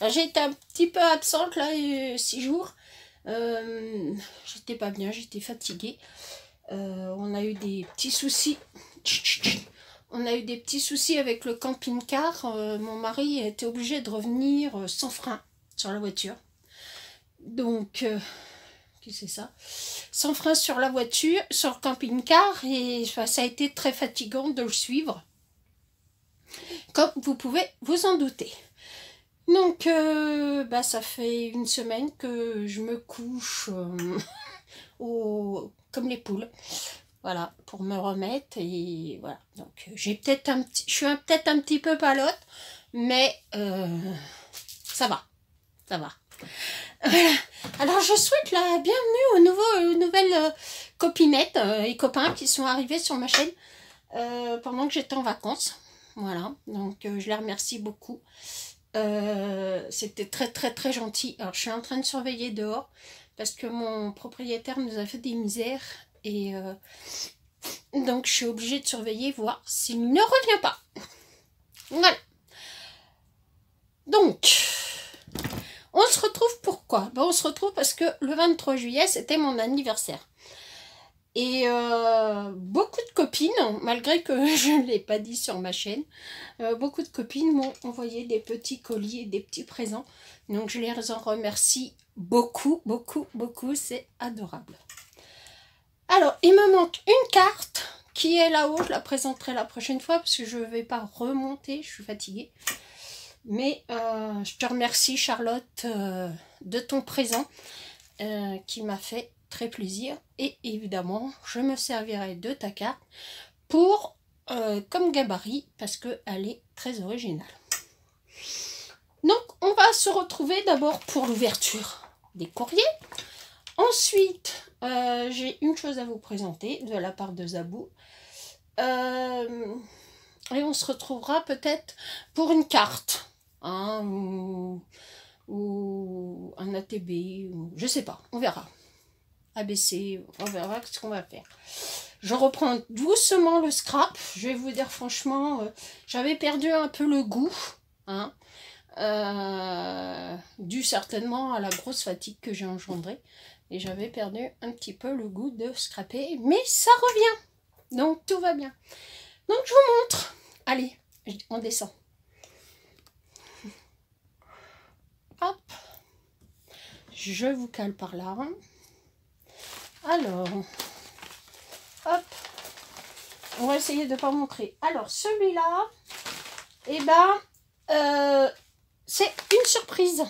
J'ai été un petit peu absente là, 6 jours. J'étais pas bien, j'étais fatiguée. On a eu des petits soucis. On a eu des petits soucis avec le camping-car. Mon mari a été obligé de revenir sans frein sur la voiture. Donc, c'est ça, sans frein sur la voiture, sur le camping-car, et ça a été très fatigant de le suivre, comme vous pouvez vous en douter. Donc, ça fait une semaine que je me couche comme les poules, voilà, pour me remettre, et voilà. Donc, j'ai peut-être je suis peut-être un petit peu palote, mais ça va, ça va. Alors je souhaite la bienvenue aux nouvelles copinettes et copains qui sont arrivés sur ma chaîne pendant que j'étais en vacances. Voilà, donc je les remercie beaucoup. C'était très très très gentil. Alors je suis en train de surveiller dehors parce que mon propriétaire nous a fait des misères et donc je suis obligée de surveiller, voir s'il ne revient pas. Voilà. Donc... on se retrouve pourquoi? On se retrouve parce que le 23 juillet, c'était mon anniversaire. Et beaucoup de copines, malgré que je ne l'ai pas dit sur ma chaîne, beaucoup de copines m'ont envoyé des petits colis et des petits présents. Donc je les en remercie beaucoup, beaucoup, beaucoup. C'est adorable. Alors, il me manque une carte qui est là-haut. Je la présenterai la prochaine fois parce que je ne vais pas remonter, je suis fatiguée. Mais je te remercie Charlotte de ton présent qui m'a fait très plaisir. Et évidemment, je me servirai de ta carte pour comme gabarit parce qu'elle est très originale. Donc, on va se retrouver d'abord pour l'ouverture des courriers. Ensuite, j'ai une chose à vous présenter de la part de Zabou. Et on se retrouvera peut-être pour une carte. Ou un ATB, ou je sais pas, on verra. ABC, on verra ce qu'on va faire. Je reprends doucement le scrap. Je vais vous dire franchement, j'avais perdu un peu le goût, dû certainement à la grosse fatigue que j'ai engendrée. Et j'avais perdu un petit peu le goût de scraper, mais ça revient. Donc tout va bien. Donc je vous montre. Allez, on descend. Hop, je vous cale par là. Alors, hop, on va essayer de ne pas montrer. Alors, celui-là, eh ben, c'est une surprise.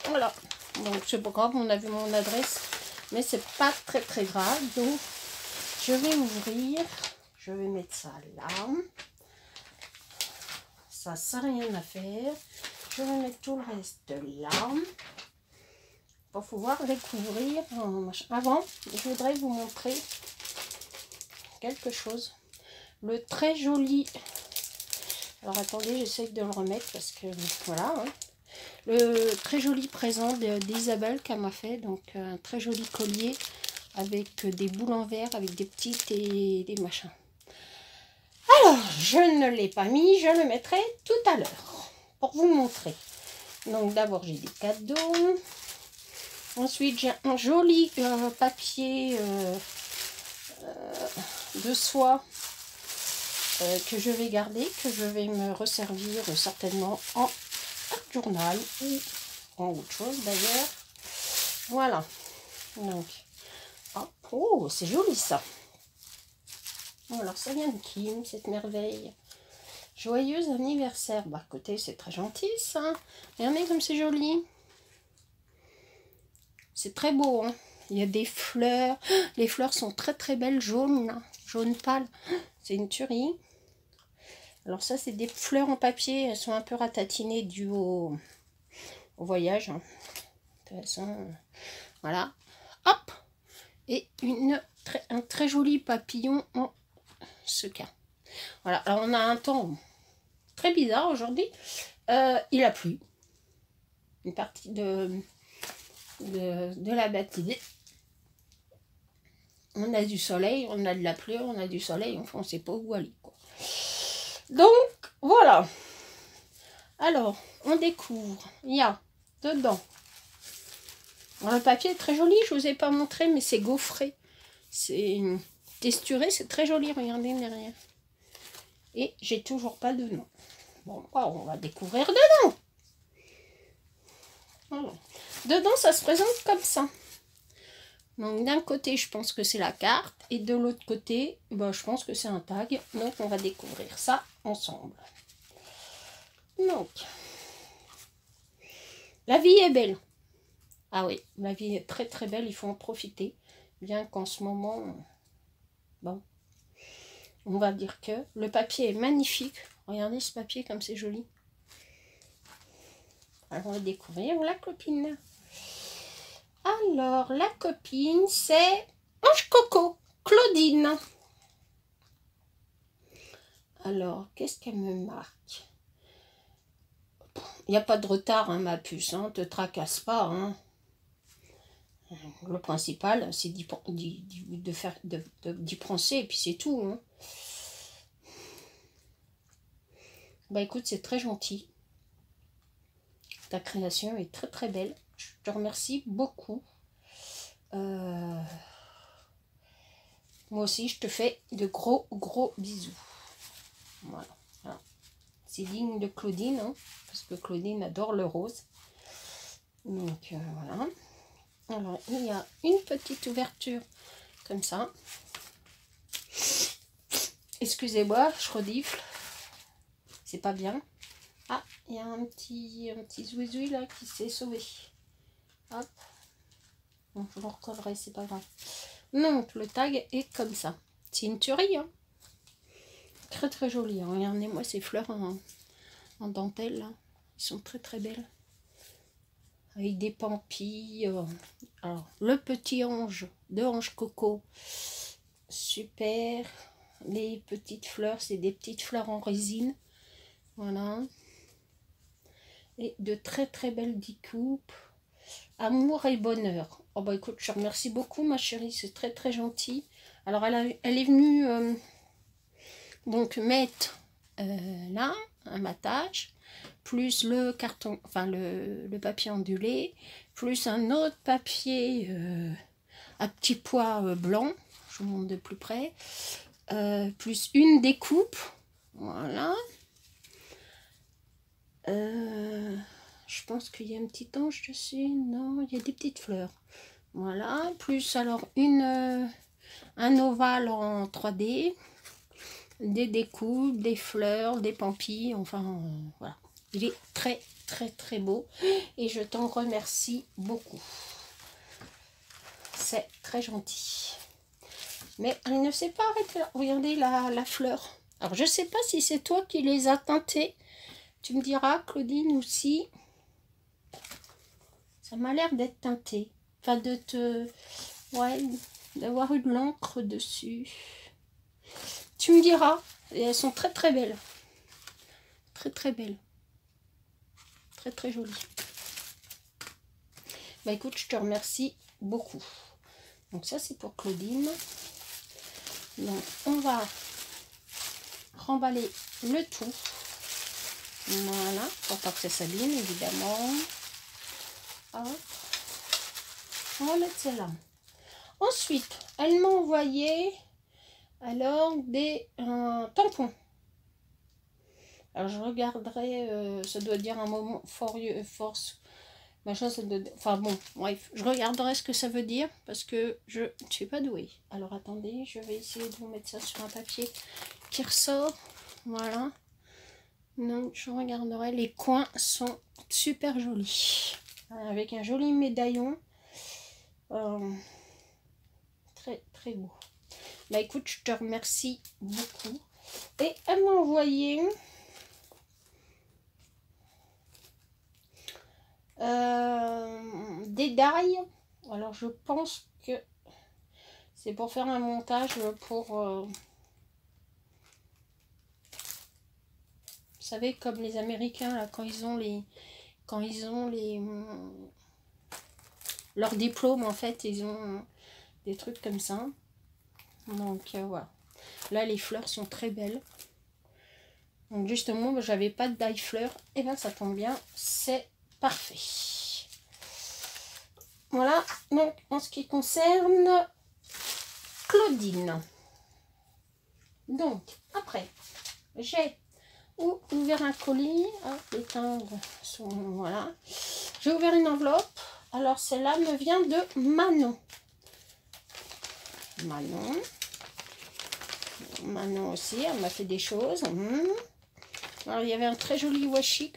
Voilà, donc c'est pas grave, on a vu mon adresse, mais c'est pas très très grave. Donc, je vais ouvrir, je vais mettre ça là. Ça, ça n'a rien à faire. Je vais mettre tout le reste là pour pouvoir les couvrir. Avant, je voudrais vous montrer quelque chose. Le très joli... alors attendez, j'essaie de le remettre parce que voilà. Le très joli présent d'Isabelle qu'elle m'a fait. Donc un très joli collier avec des boules en verre, avec des petites et des machins. Alors, je ne l'ai pas mis, je le mettrai tout à l'heure pour vous montrer. Donc d'abord j'ai des cadeaux. Ensuite j'ai un joli papier de soie que je vais garder, que je vais me resservir certainement en journal ou en autre chose d'ailleurs. Voilà. Donc, oh, c'est joli ça. Alors ça vient de qui cette merveille? Joyeux anniversaire. Bah écoutez, c'est très gentil ça. Regardez comme c'est joli. C'est très beau, hein. Il y a des fleurs. Les fleurs sont très très belles, jaunes, là. Jaune pâle. C'est une tuerie. Alors ça, c'est des fleurs en papier. Elles sont un peu ratatinées dû au voyage. Hein. De toute façon, voilà. Hop. Et un très joli papillon en sequin. Voilà. Alors on a un temps très bizarre aujourd'hui. Il a plu. Une partie de la matinée. On a du soleil, on a de la pluie, on a du soleil, enfin on ne sait pas où aller, quoi. Donc voilà. Alors on découvre. Il y a dedans. Alors, le papier est très joli, je ne vous ai pas montré, mais c'est gaufré. C'est texturé, c'est très joli, regardez derrière. Et j'ai toujours pas de nom. Bon, on va découvrir dedans. Voilà. Dedans, ça se présente comme ça. Donc d'un côté, je pense que c'est la carte. Et de l'autre côté, je pense que c'est un tag. Donc on va découvrir ça ensemble. Donc, la vie est belle. Ah oui, la vie est très très belle, il faut en profiter. Bien qu'en ce moment, bon, on va dire que le papier est magnifique. Regardez ce papier comme c'est joli. Alors on va découvrir la copine. Alors la copine c'est Ange Coco, Claudine. Alors qu'est-ce qu'elle me marque? Il n'y a pas de retard, hein, ma puce, hein, te tracasse pas. Hein. Le principal, c'est d'y penser, et puis c'est tout. Hein. Bah écoute, c'est très gentil. Ta création est très très belle. Je te remercie beaucoup. Moi aussi, je te fais de gros bisous. Voilà. C'est digne de Claudine, hein, parce que Claudine adore le rose. Donc voilà. Alors, il y a une petite ouverture comme ça. Excusez-moi, je redifle. C'est pas bien. Ah, il y a un petit zouizoui là qui s'est sauvé. Hop. Donc, je le recollerai, c'est pas grave. Donc, le tag est comme ça. C'est une tuerie, hein. Très très joli. Hein. Regardez-moi ces fleurs en dentelle, là. Ils sont très très belles. Avec des pampilles. Alors, le petit ange de Ange Coco. Super. Les petites fleurs, c'est des petites fleurs en résine. Voilà. Et de très très belles découpes. Amour et bonheur. Oh bah écoute, je te remercie beaucoup ma chérie, c'est très très gentil. Alors elle est venue donc mettre là, un matage, plus le carton, enfin le papier ondulé, plus un autre papier à petits pois blancs, je vous montre de plus près, plus une découpe, voilà. Je pense qu'il y a un petit ange dessus. Non, il y a des petites fleurs. Voilà. Plus alors un ovale en 3D. Des découpes, des fleurs, des pampilles. Enfin, voilà. Il est très, très, très beau. Et je t'en remercie beaucoup. C'est très gentil. Mais elle ne s'est pas arrêtée là. Regardez la fleur. Alors, je ne sais pas si c'est toi qui les as teintées. Tu me diras, Claudine, aussi. Ça m'a l'air d'être teinté. Enfin, ouais, d'avoir eu de l'encre dessus. Tu me diras. Et elles sont très très belles. Très très belles. Très très jolies. Bah écoute, je te remercie beaucoup. Donc ça, c'est pour Claudine. Donc, on va remballer le tout. Voilà, pour pas que ça s'abîme, évidemment. Hop. On va mettre celle-là. Ensuite, elle m'a envoyé alors des tampons. Alors je regarderai, ça doit dire un moment force, machin, ça doit, enfin bon, bref, je regarderai ce que ça veut dire parce que je ne suis pas douée. Alors attendez, je vais essayer de vous mettre ça sur un papier qui ressort. Voilà. Donc je regarderai, les coins sont super jolis. Avec un joli médaillon. Très très beau. Bah écoute, je te remercie beaucoup. Et elle m'a envoyé des dailles. Alors je pense que c'est pour faire un montage pour vous savez, comme les Américains là, quand ils ont leur diplôme, en fait ils ont des trucs comme ça. Donc voilà, là les fleurs sont très belles. Donc justement, j'avais pas de die fleur. Et bien ça tombe bien, c'est parfait. Voilà, donc en ce qui concerne Claudine. Donc, après, j'ai ouvert un colis. Hein, les timbres sont... Voilà. J'ai ouvert une enveloppe. Alors, celle-là me vient de Manon. Manon aussi, elle m'a fait des choses. Alors, il y avait un très joli washi.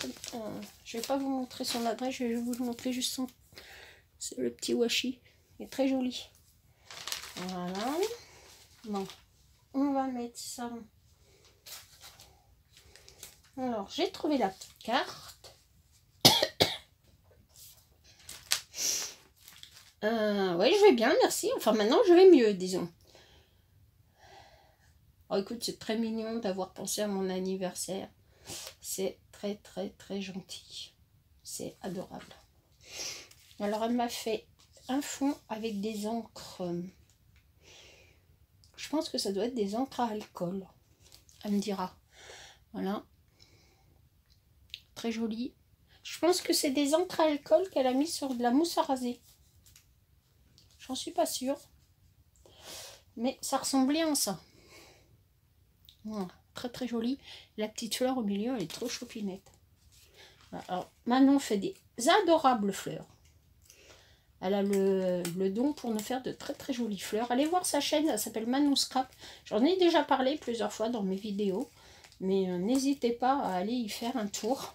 Je ne vais pas vous montrer son adresse, je vais vous le montrer juste son... C'est le petit washi. Il est très joli. Voilà. Bon, on va mettre ça. Alors, j'ai trouvé la petite carte. Oui, je vais bien, merci. Enfin, maintenant, je vais mieux, disons. Oh, écoute, c'est très mignon d'avoir pensé à mon anniversaire. C'est très, très, très gentil. C'est adorable. Alors, elle m'a fait un fond avec des encres. Je pense que ça doit être des encres à alcool. Elle me dira. Voilà. Très joli. Je pense que c'est des encres à alcool qu'elle a mis sur de la mousse à raser. J'en suis pas sûre. Mais ça ressemble bien à ça. Voilà. Très très joli. La petite fleur au milieu, elle est trop choupinette. Alors, Manon fait des adorables fleurs. Elle a le don pour nous faire de très très jolies fleurs. Allez voir sa chaîne, elle s'appelle Manon Scrap. J'en ai déjà parlé plusieurs fois dans mes vidéos. Mais n'hésitez pas à aller y faire un tour.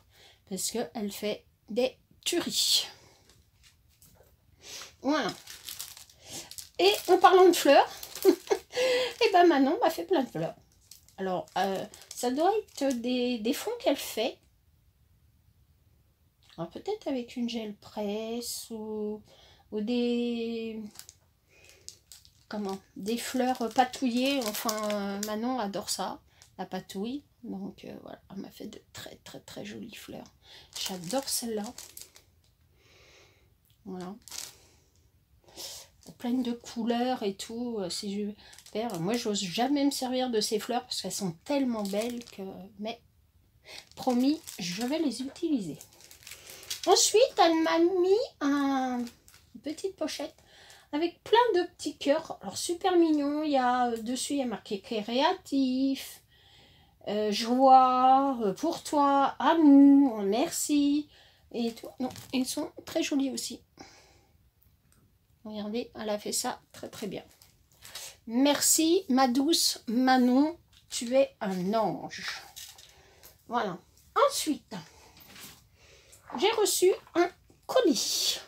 Parce qu'elle fait des tueries. Voilà. Et en parlant de fleurs, et ben Manon m'a fait plein de fleurs. Alors, ça doit être des fonds qu'elle fait. Alors peut-être avec une gel presse ou des... Comment? Des fleurs patouillées. Enfin, Manon adore ça, la patouille. Donc voilà, elle m'a fait de très très très jolies fleurs. J'adore celle-là. Voilà. Pleine de couleurs et tout. C'est super. Moi, j'ose jamais me servir de ces fleurs parce qu'elles sont tellement belles que... Mais, promis, je vais les utiliser. Ensuite, elle m'a mis une petite pochette avec plein de petits cœurs. Alors, super mignon. Il y a dessus, il y a marqué créatif, joie, pour toi, amour, merci. Et tout. Non, ils sont très jolis aussi. Regardez, elle a fait ça très très bien. Merci ma douce Manon, tu es un ange. Voilà. Ensuite, j'ai reçu un colis.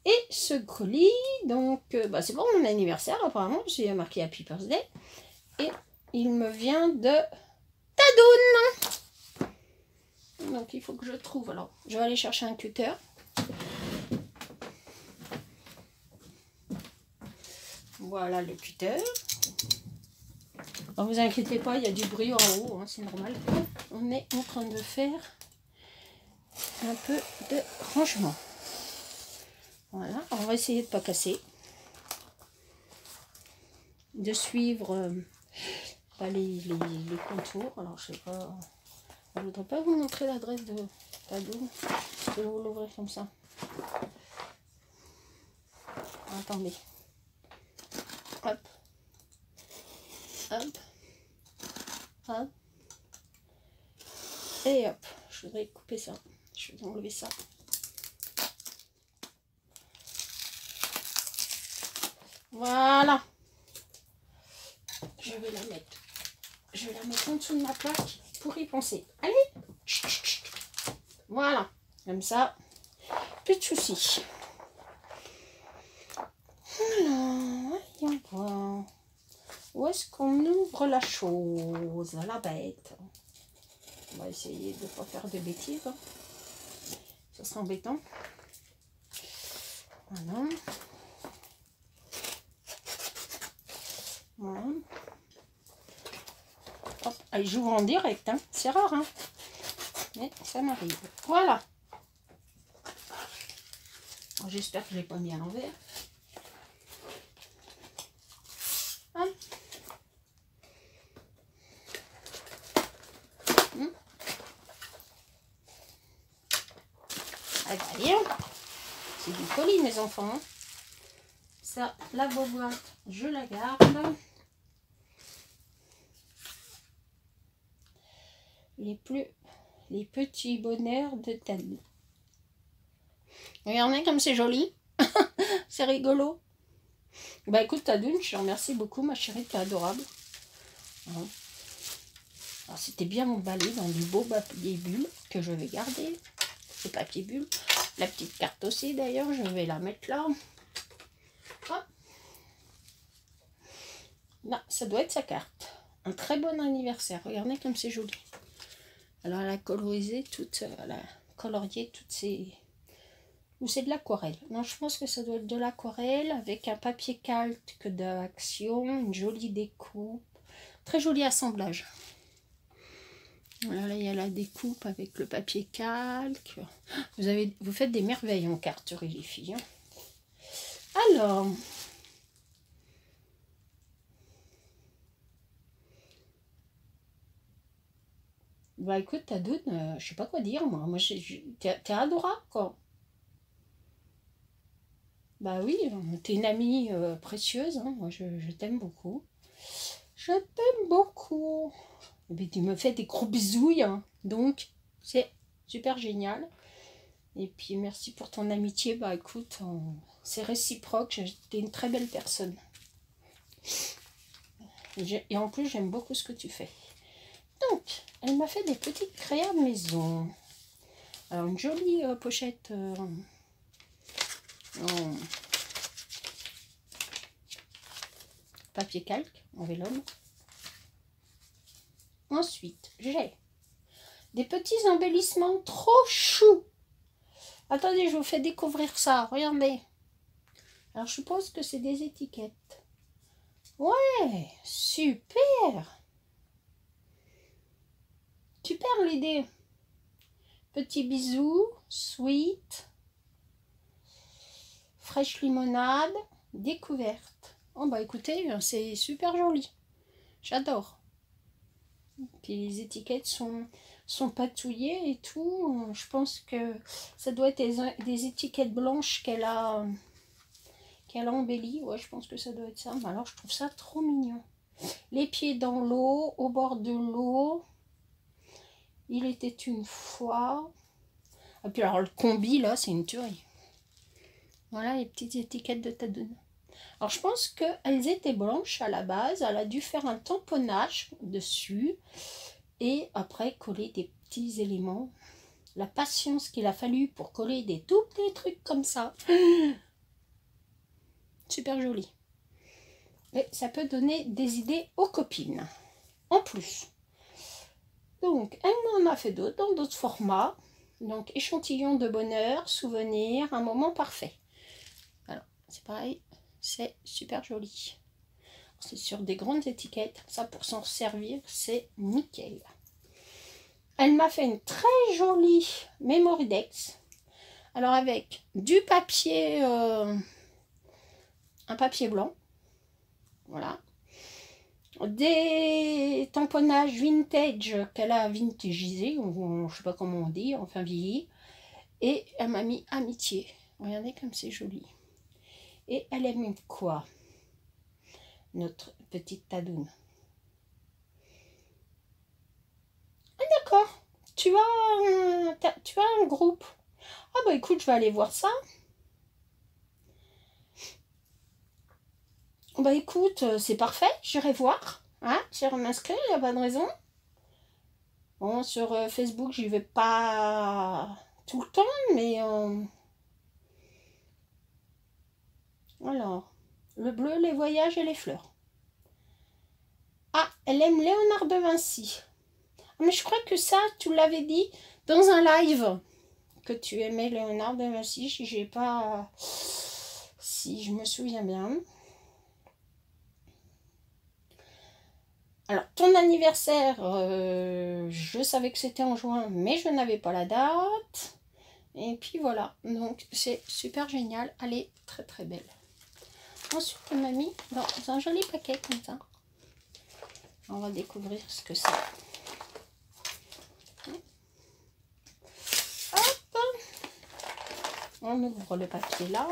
Et ce colis, donc, c'est pour mon anniversaire apparemment, j'ai marqué Happy Birthday. Et il me vient de Tadoun. Donc il faut que je trouve. Alors, je vais aller chercher un cutter. Voilà le cutter. Ne vous inquiétez pas, il y a du bruit en haut, hein, c'est normal. On est en train de faire un peu de rangement. Voilà, on va essayer de ne pas casser. De suivre les contours. Alors je sais pas, je ne voudrais pas vous montrer l'adresse de Tadoun. Je vais vous l'ouvrir comme ça. Attendez. Hop. Hop. Hop. Et hop. Je voudrais couper ça. Je vais enlever ça. Voilà. Je vais la mettre. Je vais la mettre en dessous de ma plaque pour y penser. Allez. Chut, chut, chut. Voilà. Comme ça. Plus de soucis. Voilà. Voyons voir. Où est-ce qu'on ouvre la chose? La bête. On va essayer de ne pas faire de bêtises. Hein. Ça serait embêtant. Voilà. Voilà. Hop. Allez, j'ouvre en direct. Hein. C'est rare. Hein. Mais ça m'arrive. Voilà. J'espère que je ne l'ai pas mis à l'envers. Allez, c'est du colis, mes enfants. Ça, la boîte, je la garde. Les petits bonheurs de Tadoun. Regardez comme c'est joli. C'est rigolo. Bah écoute Tadoun, je te remercie beaucoup ma chérie, t'es adorable. Alors c'était bien emballé dans du beau papier bulle que je vais garder. Ce papier bulle. La petite carte aussi d'ailleurs, je vais la mettre là. Hop. Là, ça doit être sa carte. Un très bon anniversaire. Regardez comme c'est joli. Alors elle a colorisé toutes, elle a colorié toutes ces... Ou c'est de l'aquarelle. Non, je pense que ça doit être de l'aquarelle avec un papier calque d'action, une jolie découpe. Très joli assemblage. Voilà, là, il y a la découpe avec le papier calque. Vous faites des merveilles en carterie, les filles. Hein. Alors... Bah écoute, Tadoun, je sais pas quoi dire, moi. T'es adorable, quoi. Bah oui, t'es une amie précieuse, hein. Moi je t'aime beaucoup. Je t'aime beaucoup. Et puis tu me fais des gros bisouilles, hein. Donc c'est super génial. Et puis merci pour ton amitié, bah écoute, c'est réciproque, t'es une très belle personne. Et en plus j'aime beaucoup ce que tu fais. Donc, elle m'a fait des petites créas maison. Alors une jolie pochette en papier calque, en vélone. Ensuite, j'ai des petits embellissements trop choux. Attendez, je vous fais découvrir ça. Regardez. Alors, je suppose que c'est des étiquettes. Ouais, super. Super l'idée. Petit bisou, sweet, fraîche limonade, découverte. Oh bah écoutez, c'est super joli. J'adore. Puis les étiquettes sont patouillées et tout. Je pense que ça doit être des étiquettes blanches qu'elle a embellies. Ouais, je pense que ça doit être ça. Mais alors, je trouve ça trop mignon. Les pieds dans l'eau, au bord de l'eau. Il était une fois. Et puis alors, le combi, là, c'est une tuerie. Voilà les petites étiquettes de Tadoun. Alors, je pense qu'elles étaient blanches à la base. Elle a dû faire un tamponnage dessus. Et après, coller des petits éléments. La patience qu'il a fallu pour coller des tout petits trucs comme ça. Super joli. Et ça peut donner des idées aux copines. En plus. Donc, elle m'en a fait d'autres, dans d'autres formats. Donc, échantillon de bonheur, souvenir, un moment parfait. Alors, c'est pareil, c'est super joli. C'est sur des grandes étiquettes. Ça, pour s'en servir, c'est nickel. Elle m'a fait une très jolie Memoridex. Alors, avec du papier, un papier blanc. Voilà. Des tamponnages vintage qu'elle a vintagisé, ou je sais pas comment on dit, enfin vieilli. Et elle m'a mis amitié. Regardez comme c'est joli. Et elle aime quoi? Notre petite Tadoun. Ah d'accord, tu as un groupe. Ah bah écoute, je vais aller voir ça. Bah écoute, c'est parfait, j'irai voir. Hein, j'irai m'inscrire, il n'y a pas de raison. Bon, sur Facebook, j'y vais pas tout le temps, mais... Alors, le bleu, les voyages et les fleurs. Ah, elle aime Léonard de Vinci. Mais je crois que ça, tu l'avais dit dans un live, que tu aimais Léonard de Vinci, si j'ai pas... Si je me souviens bien. Alors, ton anniversaire, je savais que c'était en juin, mais je n'avais pas la date. Et puis voilà, donc c'est super génial. Elle est très très belle. Ensuite, elle m'a mis dans un joli paquet comme ça. On va découvrir ce que c'est. Hop. On ouvre le papier là.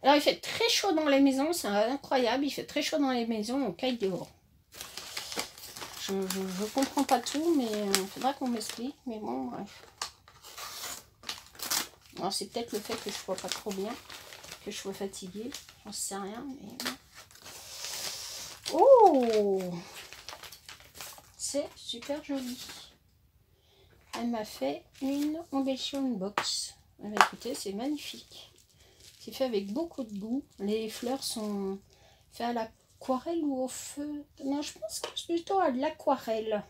Alors, il fait très chaud dans les maisons, c'est incroyable. Il fait très chaud dans les maisons, on caille dehors. Je comprends pas tout, mais il faudra qu'on m'explique. Mais bon, bref. Alors, c'est peut-être le fait que je ne sois pas trop bien, que je sois fatiguée. J'en sais rien, mais... Oh! C'est super joli. Elle m'a fait une embellition box. Eh bien, écoutez, c'est magnifique. C'est fait avec beaucoup de goût. Les fleurs sont faites à l'aquarelle ou au feu. Non, je pense que c'est plutôt à de l'aquarelle.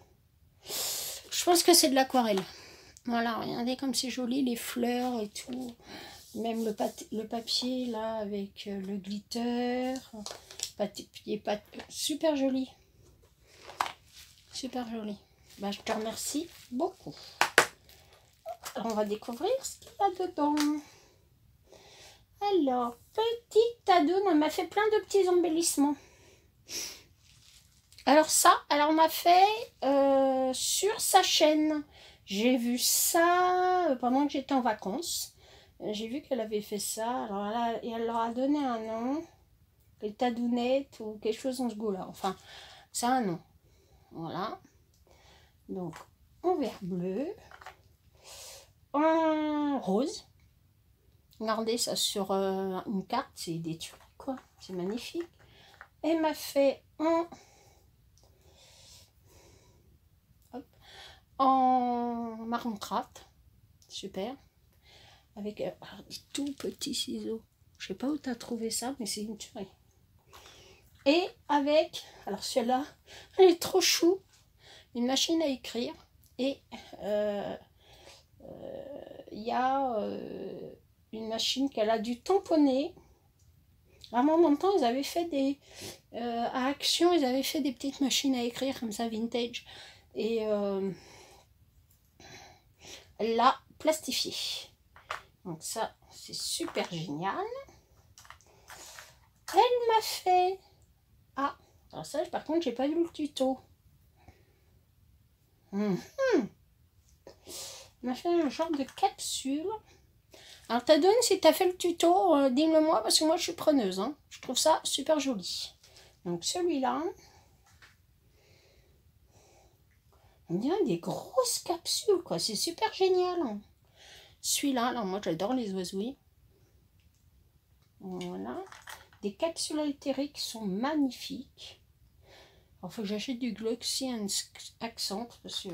Je pense que c'est de l'aquarelle. Voilà, regardez comme c'est joli, les fleurs et tout. Même le papier là avec le glitter. Super joli. Super joli. Bah, je te remercie beaucoup. Alors, on va découvrir ce qu'il y a dedans. Alors, petite Tadoune, elle m'a fait plein de petits embellissements. Alors ça, elle en a fait sur sa chaîne. J'ai vu ça pendant que j'étais en vacances. J'ai vu qu'elle avait fait ça. Alors là, et elle leur a donné un nom. Les Tadounettes ou quelque chose dans ce goût-là. Enfin, c'est un nom. Voilà. Donc, en vert bleu. En rose. Regardez ça sur une carte. C'est des trucs, quoi. C'est magnifique. Elle m'a fait en marron crate. Super. Avec des tout petits ciseaux. Je sais pas où tu as trouvé ça, mais c'est une tuerie. Et avec, alors celle-là, elle est trop chou. Une machine à écrire. Et il y a une machine qu'elle a dû tamponner. Vraiment, en même temps, ils avaient fait des... à Action, ils avaient fait des petites machines à écrire comme ça, vintage. Et elle l'a plastifié. Donc ça, c'est super génial. Elle m'a fait... Ah, alors ça, par contre, j'ai pas vu le tuto. Elle m'a fait un genre de capsule. Alors, Tadoune, si tu as fait le tuto, dis-le moi, parce que moi, je suis preneuse. Hein. Je trouve ça super joli. Donc, celui-là... On dirait des grosses capsules, quoi. C'est super génial. Celui-là, alors moi, j'adore les oiseaux. Voilà. Des capsules altérées qui sont magnifiques. Il faut que j'achète du Gluxy Accent parce que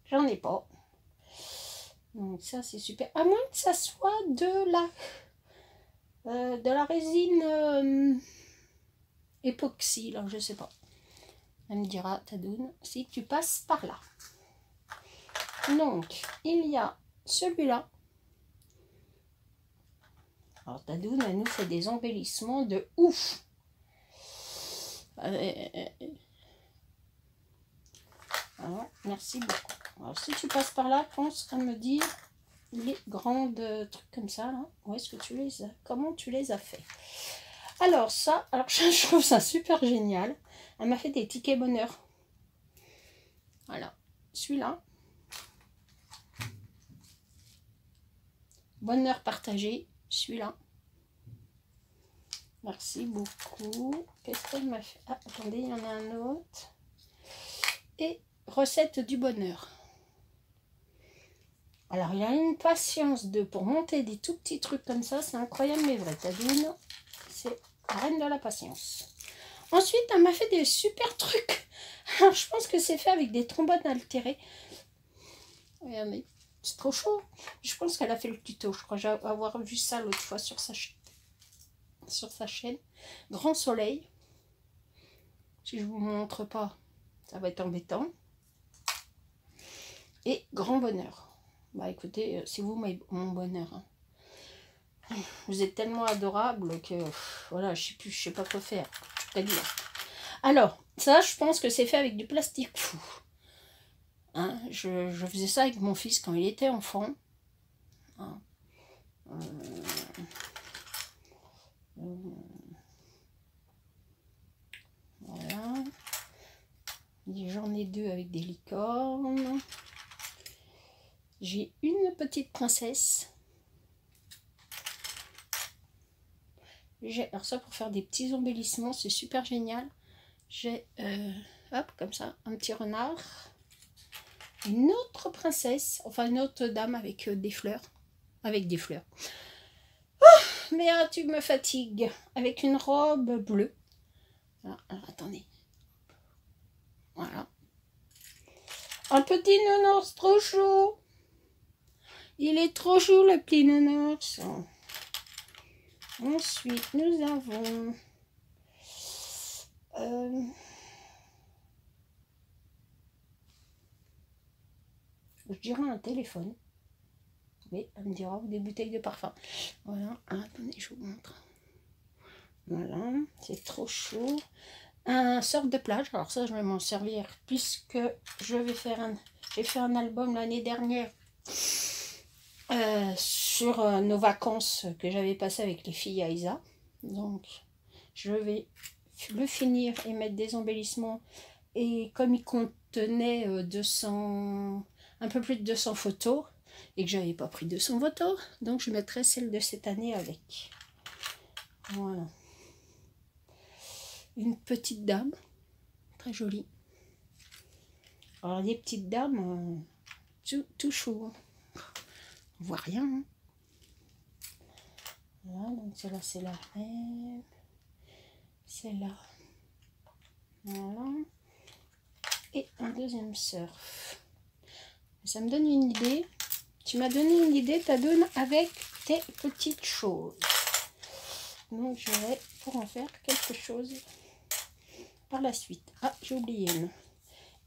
j'en ai pas. Donc ça c'est super. À moins que ça soit de la résine époxy, là, je sais pas. Elle me dira, Tadoune, si tu passes par là. Donc, il y a celui-là. Alors Tadoune, elle nous fait des embellissements de ouf. Alors, merci beaucoup. Alors, si tu passes par là, pense à me dire les grandes trucs comme ça, là. Où est-ce que tu les as? Comment tu les as fait? Alors, ça, alors je trouve ça super génial. Elle m'a fait des tickets bonheur. Voilà. Celui-là. Bonheur partagé. Celui-là. Merci beaucoup. Qu'est-ce qu'elle m'a fait? Ah, attendez, il y en a un autre. Et recette du bonheur. Alors, il y a une patience pour monter des tout petits trucs comme ça. C'est incroyable, mais vrai. Tadoune, c'est la reine de la patience. Ensuite, elle m'a fait des super trucs. Alors, je pense que c'est fait avec des trombones altérés. Regardez, c'est trop chaud. Je pense qu'elle a fait le tuto. Je crois avoir vu ça l'autre fois sur sa chaîne. Grand soleil. Si je vous montre pas, ça va être embêtant. Et grand bonheur. Bah écoutez, c'est vous mon bonheur. Hein. Vous êtes tellement adorable que voilà, je sais pas quoi faire. Alors, ça, je pense que c'est fait avec du plastique fou. Hein, je faisais ça avec mon fils quand il était enfant. Hein. Voilà. J'en ai deux avec des licornes. J'ai une petite princesse. Alors ça, pour faire des petits embellissements, c'est super génial. J'ai, hop, comme ça, un petit renard. Une autre princesse, enfin une autre dame avec des fleurs. Avec des fleurs. Oh, mais tu me fatigues. Avec une robe bleue. Alors attendez. Voilà. Un petit nounours trop chaud. Il est trop chaud, le petit nounours. Ensuite, nous avons... je dirais un téléphone. Mais elle me dira, ou des bouteilles de parfum. Voilà. Attendez, je vous montre. Voilà. C'est trop chaud. Un surf de plage. Alors ça, je vais m'en servir puisque je vais faire un... J'ai fait un album l'année dernière sur nos vacances que j'avais passées avec les filles à Isa. Donc, je vais le finir et mettre des embellissements. Et comme il contenait 200, un peu plus de 200 photos, et que j'avais pas pris 200 photos, donc je mettrai celle de cette année avec. Voilà. Une petite dame, très jolie. Alors, les petites dames, tout chaud. On voit rien. Hein. Voilà, donc celle-là, c'est la reine. Celle-là. Voilà. Et un deuxième surf. Ça me donne une idée. Tu m'as donné une idée, tu donnes avec tes petites choses. Donc, je vais pour en faire quelque chose par la suite. Ah, j'ai oublié une.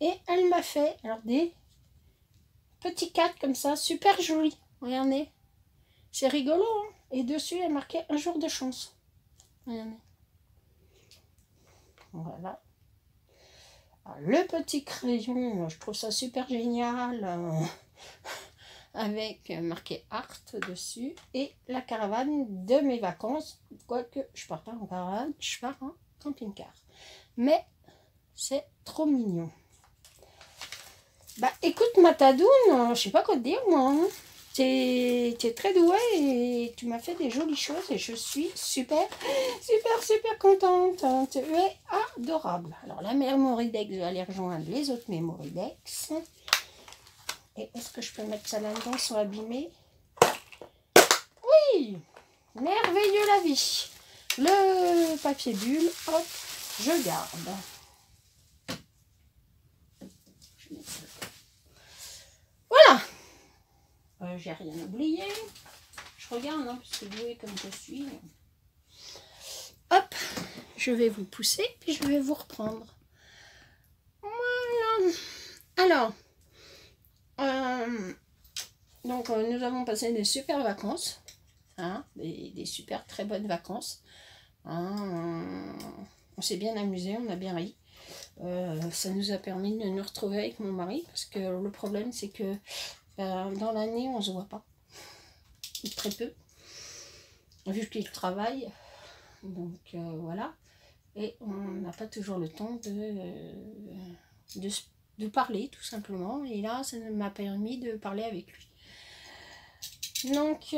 Et elle m'a fait alors des petits cadres comme ça, super jolis. Regardez. C'est rigolo, hein. Et dessus, elle marquait un jour de chance. Regardez. Voilà. Alors, le petit crayon, je trouve ça super génial. Avec marqué Art dessus. Et la caravane de mes vacances. Quoique, je pars pas en caravane, je pars en camping-car. Mais c'est trop mignon. Bah écoute ma tadoune, je sais pas quoi te dire moi. Hein. Tu es très douée et tu m'as fait des jolies choses et je suis super contente. Tu es adorable. Alors la Mémoridex, je vais aller rejoindre les autres Mémoridex. Et est-ce que je peux mettre ça là-dedans sans abîmer? Oui! Merveilleux la vie. Le papier bulle, hop, je garde. Voilà. J'ai rien oublié. Je regarde, hein, parce que douée comme je suis. Hop, je vais vous pousser, puis je vais vous reprendre. Voilà. Alors, donc nous avons passé des super vacances. Hein, des super très bonnes vacances. Hein, on s'est bien amusé, on a bien ri. Ça nous a permis de nous retrouver avec mon mari, parce que le problème c'est que dans l'année on se voit pas, très peu, vu qu'il travaille, donc voilà, et on n'a pas toujours le temps de parler tout simplement, et là ça m'a permis de parler avec lui. Donc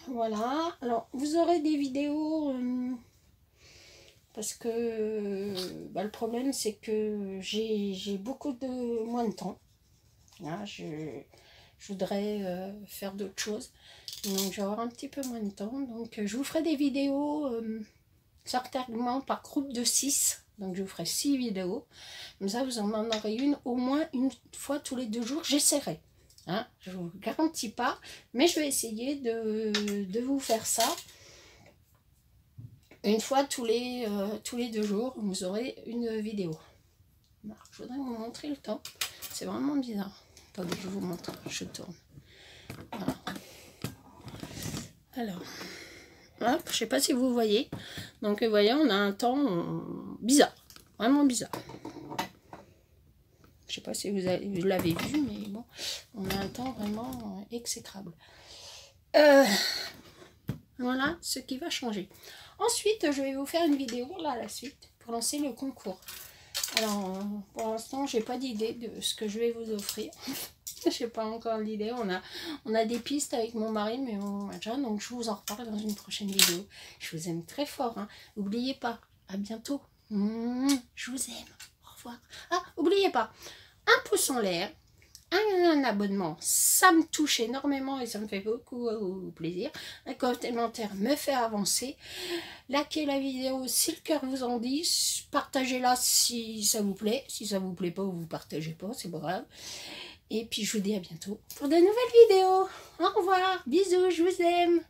voilà, alors vous aurez des vidéos parce que le problème c'est que j'ai beaucoup de moins de temps. Là, je voudrais faire d'autres choses, donc je vais avoir un petit peu moins de temps, donc je vous ferai des vidéos certainement par groupe de 6, donc je vous ferai 6 vidéos, comme ça vous en aurez une au moins une fois tous les 2 jours, j'essaierai. Hein, je ne vous garantis pas, mais je vais essayer de vous faire ça. Une fois tous les 2 jours, vous aurez une vidéo. Alors, je voudrais vous montrer le temps. C'est vraiment bizarre. Attendez, je vous montre. Je tourne. Voilà. Alors, hop, je ne sais pas si vous voyez. Donc, vous voyez, on a un temps bizarre. Vraiment bizarre. Je ne sais pas si vous l'avez vu, mais bon, on a un temps vraiment exécrable. Voilà ce qui va changer. Ensuite, je vais vous faire une vidéo, là, à la suite, pour lancer le concours. Alors, pour l'instant, j'ai pas d'idée de ce que je vais vous offrir. J'ai pas encore l'idée. On a des pistes avec mon mari, mais on déjà, donc je vous en reparle dans une prochaine vidéo. Je vous aime très fort. Hein. N'oubliez pas. À bientôt. Je vous aime. Au revoir. Ah, n'oubliez pas. Un pouce en l'air. Un abonnement, ça me touche énormément et ça me fait beaucoup plaisir. Un commentaire me fait avancer. Likez la vidéo si le cœur vous en dit. Partagez-la si ça vous plaît. Si ça vous plaît pas, vous partagez pas, c'est pas grave. Et puis je vous dis à bientôt pour de nouvelles vidéos. Au revoir, bisous, je vous aime.